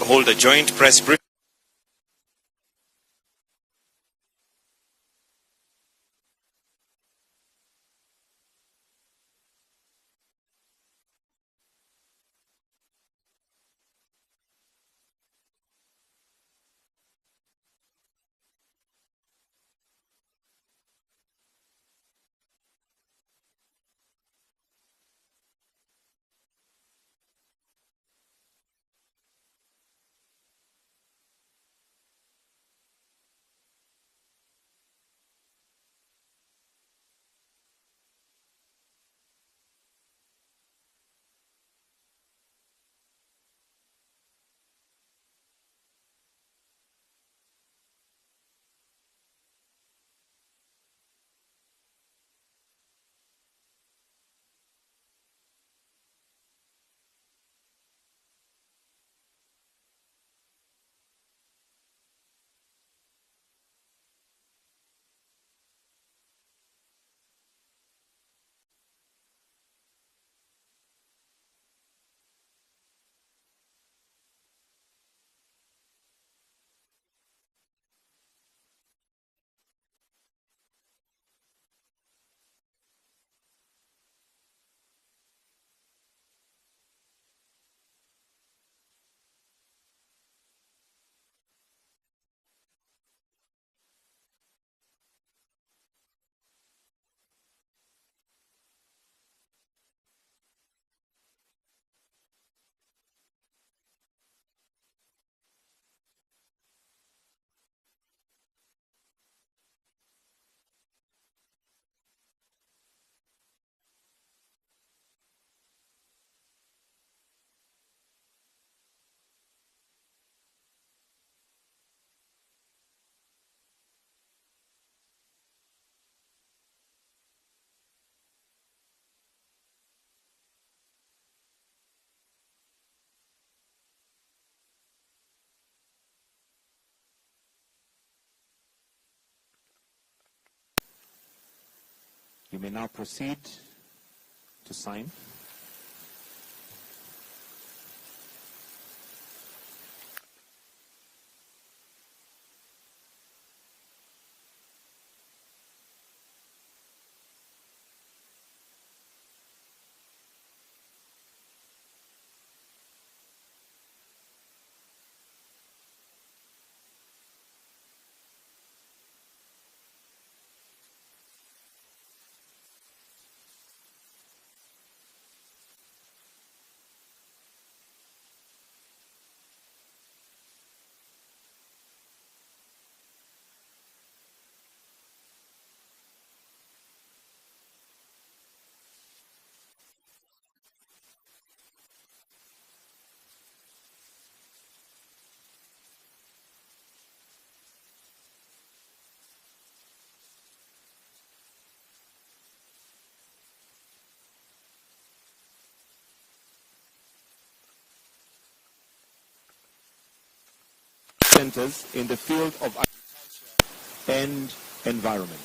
Hold a joint press briefing. You may now proceed to sign. Centers in the field of agriculture and environment.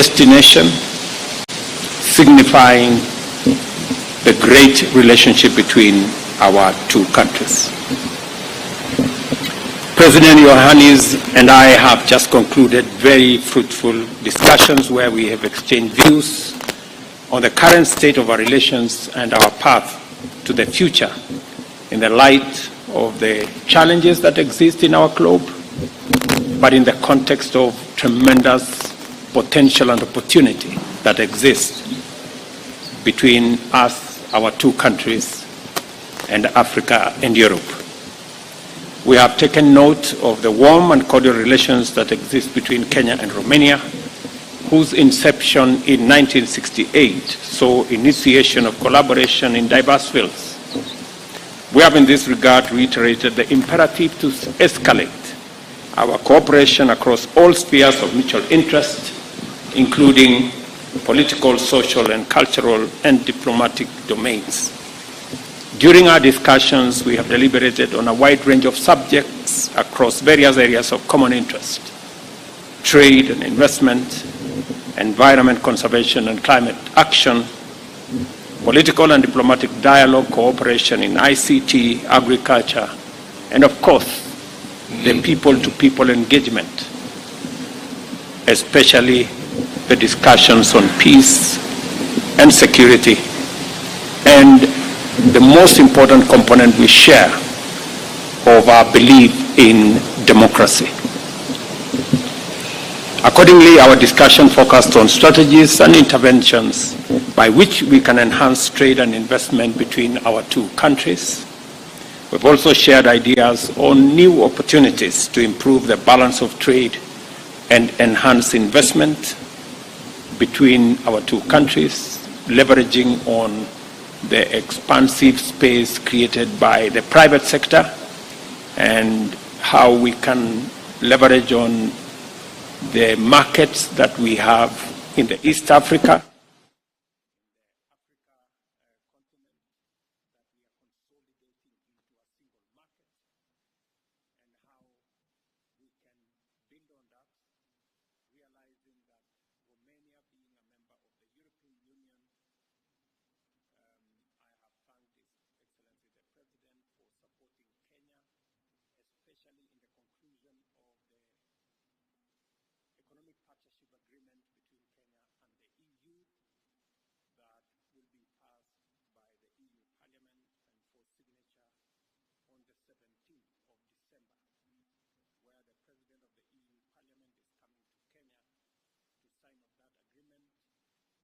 destination, signifying the great relationship between our two countries. President Iohannis and I have just concluded very fruitful discussions where we have exchanged views on the current state of our relations and our path to the future in the light of the challenges that exist in our globe, but in the context of tremendous potential and opportunity that exists between us, our two countries, and Africa and Europe. We have taken note of the warm and cordial relations that exist between Kenya and Romania, whose inception in 1968 saw initiation of collaboration in diverse fields. We have in this regard reiterated the imperative to escalate our cooperation across all spheres of mutual interest, including political, social, and cultural and diplomatic domains. During our discussions, we have deliberated on a wide range of subjects across various areas of common interest: trade and investment, environment conservation and climate action, political and diplomatic dialogue, cooperation in ICT, agriculture, and of course, the people-to-people engagement, especially the discussions on peace and security, and the most important component we share of our belief in democracy. Accordingly, our discussion focused on strategies and interventions by which we can enhance trade and investment between our two countries. We've also shared ideas on new opportunities to improve the balance of trade and enhance investment between our two countries, leveraging on the expansive space created by the private sector and how we can leverage on the markets that we have in the East Africa